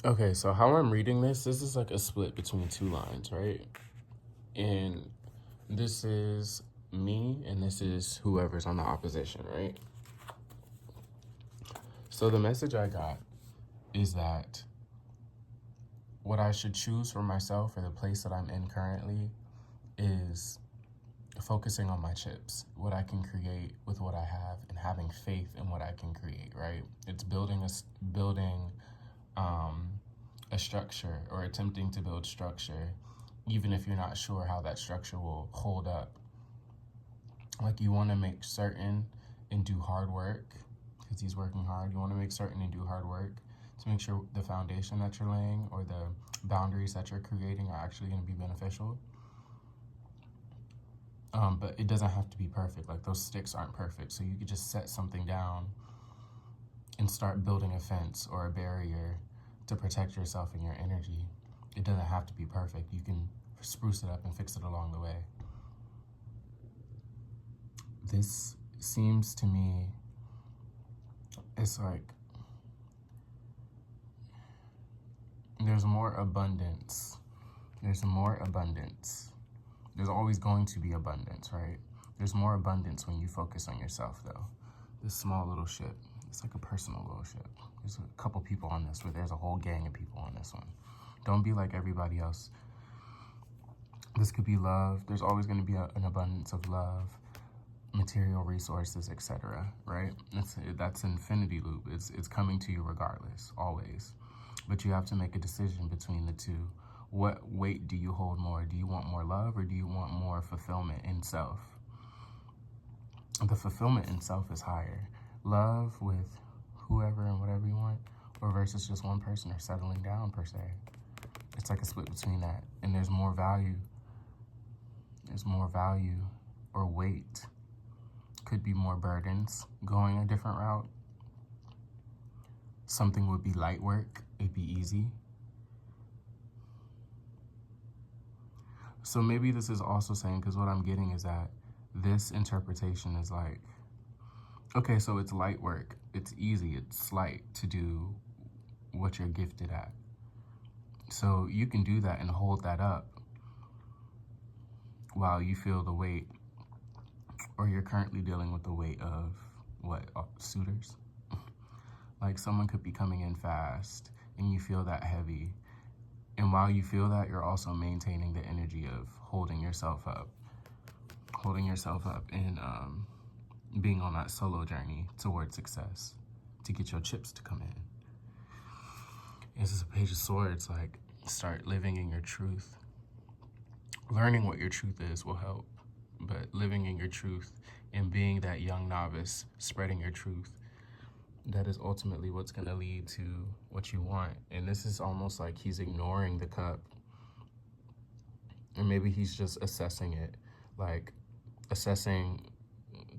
Okay, so how I'm reading this is like a split between two lines, right? And this is me, and this is whoever's on the opposition, right? So the message I got is that what I should choose for myself or the place that I'm in currently is focusing on my chips, what I can create with what I have, and having faith in what I can create, right? It's building um, a structure or attempting to build structure, even if you're not sure how that structure will hold up. Like you want to make certain and do hard work because he's working hard. You want to make certain and do hard work to make sure the foundation that you're laying or the boundaries that you're creating are actually going to be beneficial. But it doesn't have to be perfect. Like those sticks aren't perfect. So you could just set something down and start building a fence or a barrier to protect yourself and your energy. It doesn't have to be perfect. You can spruce it up and fix it along the way. This seems to me, it's like there's more abundance. There's more abundance. There's always going to be abundance, right? There's more abundance when you focus on yourself, though. This small little ship, it's like a personal little ship. There's a couple people on this, where there's a whole gang of people on this one. Don't be like everybody else. This could be love. There's always going to be an abundance of love, material resources, etc. Right? That's infinity loop. It's coming to you regardless, always. But you have to make a decision between the two. What weight do you hold more? Do you want more love or do you want more fulfillment in self? The fulfillment in self is higher. Love with whoever and whatever you want, or versus just one person or settling down per se. It's like a split between that. And there's more value. There's more value or weight. Could be more burdens going a different route. Something would be light work. It'd be easy. So maybe this is also saying, because what I'm getting is that this interpretation is like, okay, so it's light work. It's easy. It's light to do what you're gifted at. So you can do that and hold that up while you feel the weight, or you're currently dealing with the weight of what, suitors? Like someone could be coming in fast and you feel that heavy. And while you feel that, you're also maintaining the energy of holding yourself up and being on that solo journey towards success to get your chips to come in. This is a Page of Swords. Like, start living in your truth. Learning what your truth is will help, but living in your truth and being that young novice, spreading your truth, that is ultimately what's going to lead to what you want. And this is almost like he's ignoring the cup. And maybe he's just assessing it, like assessing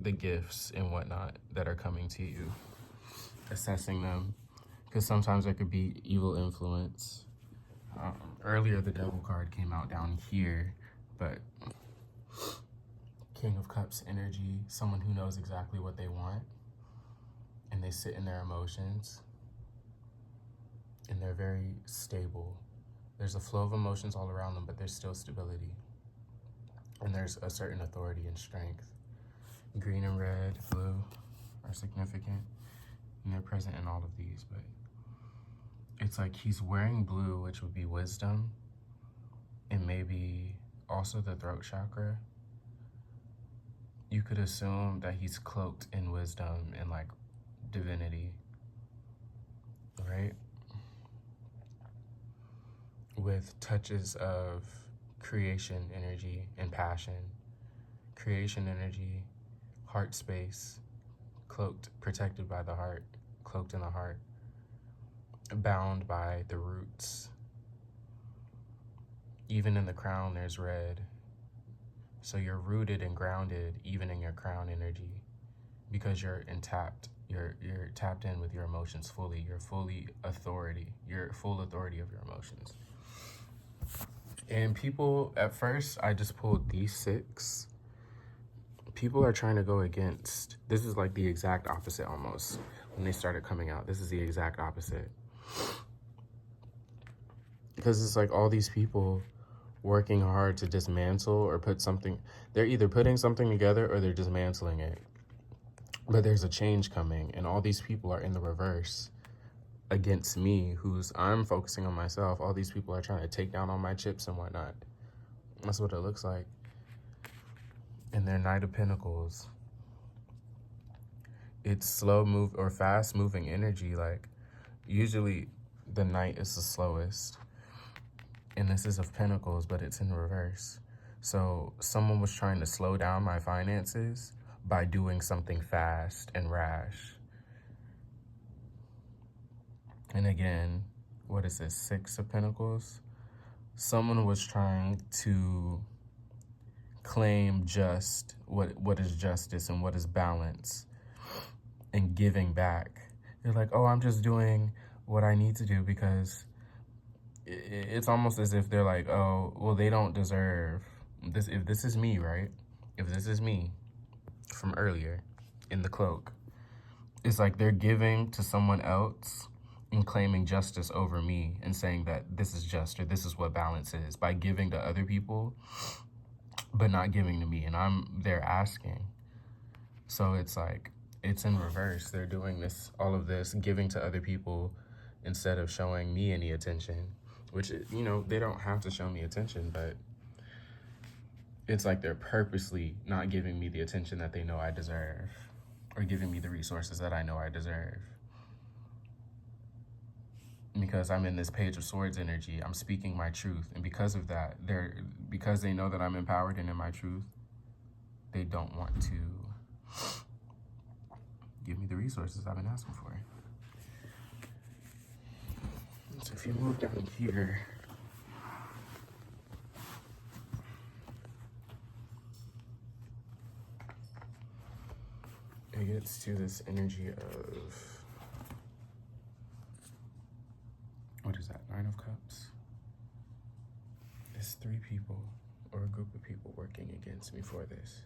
the gifts and whatnot that are coming to you, assessing them, because sometimes there could be evil influence. Earlier, the Devil card came out down here, but King of Cups energy, someone who knows exactly what they want, and they sit in their emotions, and they're very stable. There's a flow of emotions all around them, but there's still stability. And there's a certain authority and strength. Green and red, blue are significant, and they're present in all of these, but it's like he's wearing blue, which would be wisdom, and maybe also the throat chakra. You could assume that he's cloaked in wisdom and like divinity, right? With touches of creation energy and passion. Creation energy, heart space, cloaked, protected by the heart, cloaked in the heart, bound by the roots. Even in the crown, there's red. So you're rooted and grounded even in your crown energy because you're intact. You're tapped in with your emotions fully. You're fully authority. You're full authority of your emotions. And people, at first, I just pulled these 6. People are trying to go against, this is like the exact opposite almost. When they started coming out, this is the exact opposite. Because it's like all these people working hard to dismantle or put something, they're either putting something together or they're dismantling it. But there's a change coming, and all these people are in the reverse against me, I'm focusing on myself. All these people are trying to take down all my chips and whatnot. That's what it looks like. And their Knight of Pentacles. It's slow move or fast moving energy. Like, usually the Knight is the slowest. And this is of Pentacles, but it's in reverse. So someone was trying to slow down my finances by doing something fast and rash. And again, what is this? 6 of Pentacles. Someone was trying to claim just what is justice and what is balance and giving back. They're like, oh, I'm just doing what I need to do because it's almost as if they're like, oh, well, they don't deserve this. If this is me, right? If this is me from earlier in the cloak, it's like they're giving to someone else and claiming justice over me and saying that this is just or this is what balance is by giving to other people but not giving to me, and I'm there asking. So it's like it's in reverse. They're doing this, all of this, giving to other people instead of showing me any attention, which, you know, they don't have to show me attention, but it's like they're purposely not giving me the attention that they know I deserve or giving me the resources that I know I deserve. Because I'm in this Page of Swords energy, I'm speaking my truth. And because of that, because they know that I'm empowered and in my truth, they don't want to give me the resources I've been asking for. So if you move down here, it gets to this energy of, what is that, 9 of Cups? It's 3 people or a group of people working against me for this.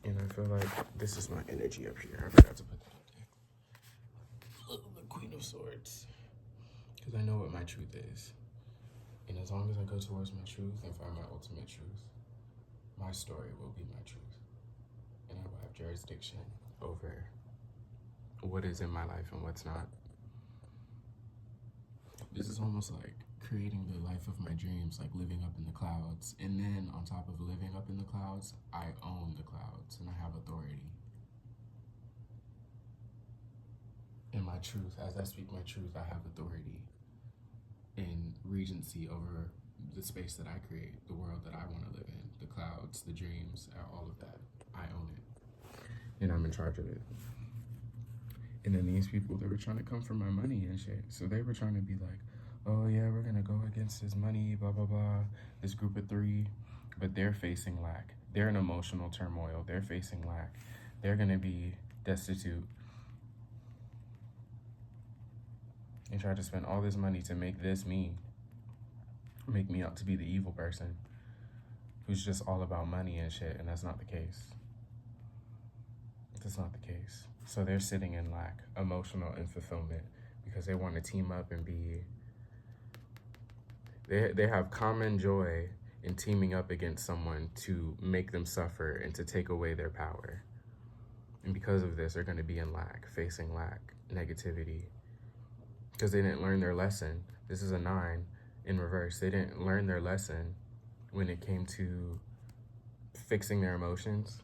And I feel like this is my energy up here. I forgot to put that up there. The Queen of Swords. Because I know what my truth is. And as long as I go towards my truth and find my ultimate truth, my story will be my truth. And I will have jurisdiction over what is in my life and what's not. This is almost like creating the life of my dreams, like living up in the clouds. And then on top of living up in the clouds, I own the clouds and I have authority. In my truth, as I speak my truth, I have authority and regency over the space that I create, the world that I want to live in, the clouds, the dreams, all of that. I own it. And I'm in charge of it. And then these people, they were trying to come for my money and shit. So they were trying to be like, oh yeah, we're gonna go against his money, blah, blah, blah. This group of 3, but they're facing lack. They're in emotional turmoil. They're facing lack. They're gonna be destitute. And try to spend all this money to make this me. Make me out to be the evil person who's just all about money and shit, and that's not the case. That's not the case. So they're sitting in lack, emotional unfulfillment, because they want to team up and be... They have common joy in teaming up against someone to make them suffer and to take away their power. And because of this, they're going to be in lack, facing lack, negativity, because they didn't learn their lesson. This is a 9 in reverse. They didn't learn their lesson when it came to fixing their emotions,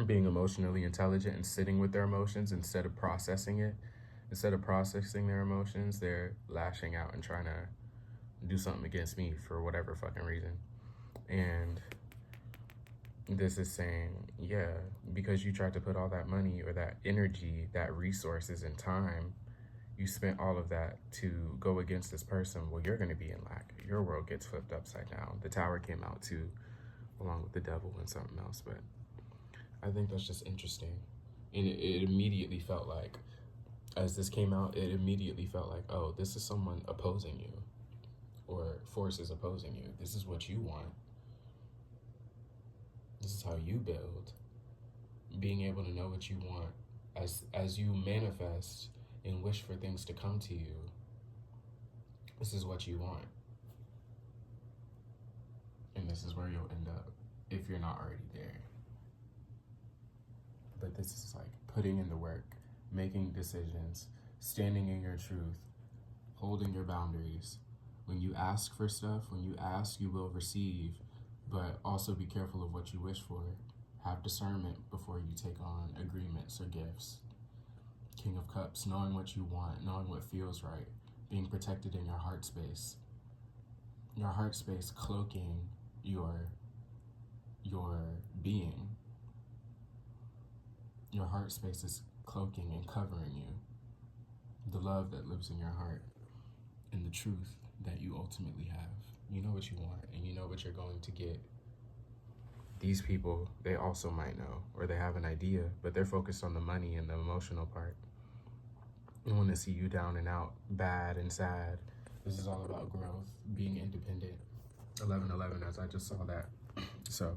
being emotionally intelligent and sitting with their emotions instead of processing it. Instead of processing their emotions, they're lashing out and trying to do something against me for whatever fucking reason. And this is saying, yeah, because you tried to put all that money or that energy, that resources and time, you spent all of that to go against this person, well, you're going to be in lack. Your world gets flipped upside down. The Tower came out too, along with the Devil and something else, but I think that's just interesting. And it immediately felt like, as this came out, it immediately felt like, oh, this is someone opposing you, or forces opposing you. This is what you want. This is how you build. Being able to know what you want as you manifest and wish for things to come to you, this is what you want. And this is where you'll end up if you're not already there. But this is like putting in the work, making decisions, standing in your truth, holding your boundaries. When you ask for stuff, when you ask, you will receive, but also be careful of what you wish for. Have discernment before you take on agreements or gifts. King of Cups, knowing what you want, knowing what feels right, being protected in your heart space. Your heart space cloaking your being. Your heart space is cloaking and covering you. The love that lives in your heart and the truth that you ultimately have. You know what you want and you know what you're going to get. These people, they also might know, or they have an idea, but they're focused on the money and the emotional part. They want to see you down and out, bad and sad. This is all about growth, being independent. 11/11, as I just saw that. So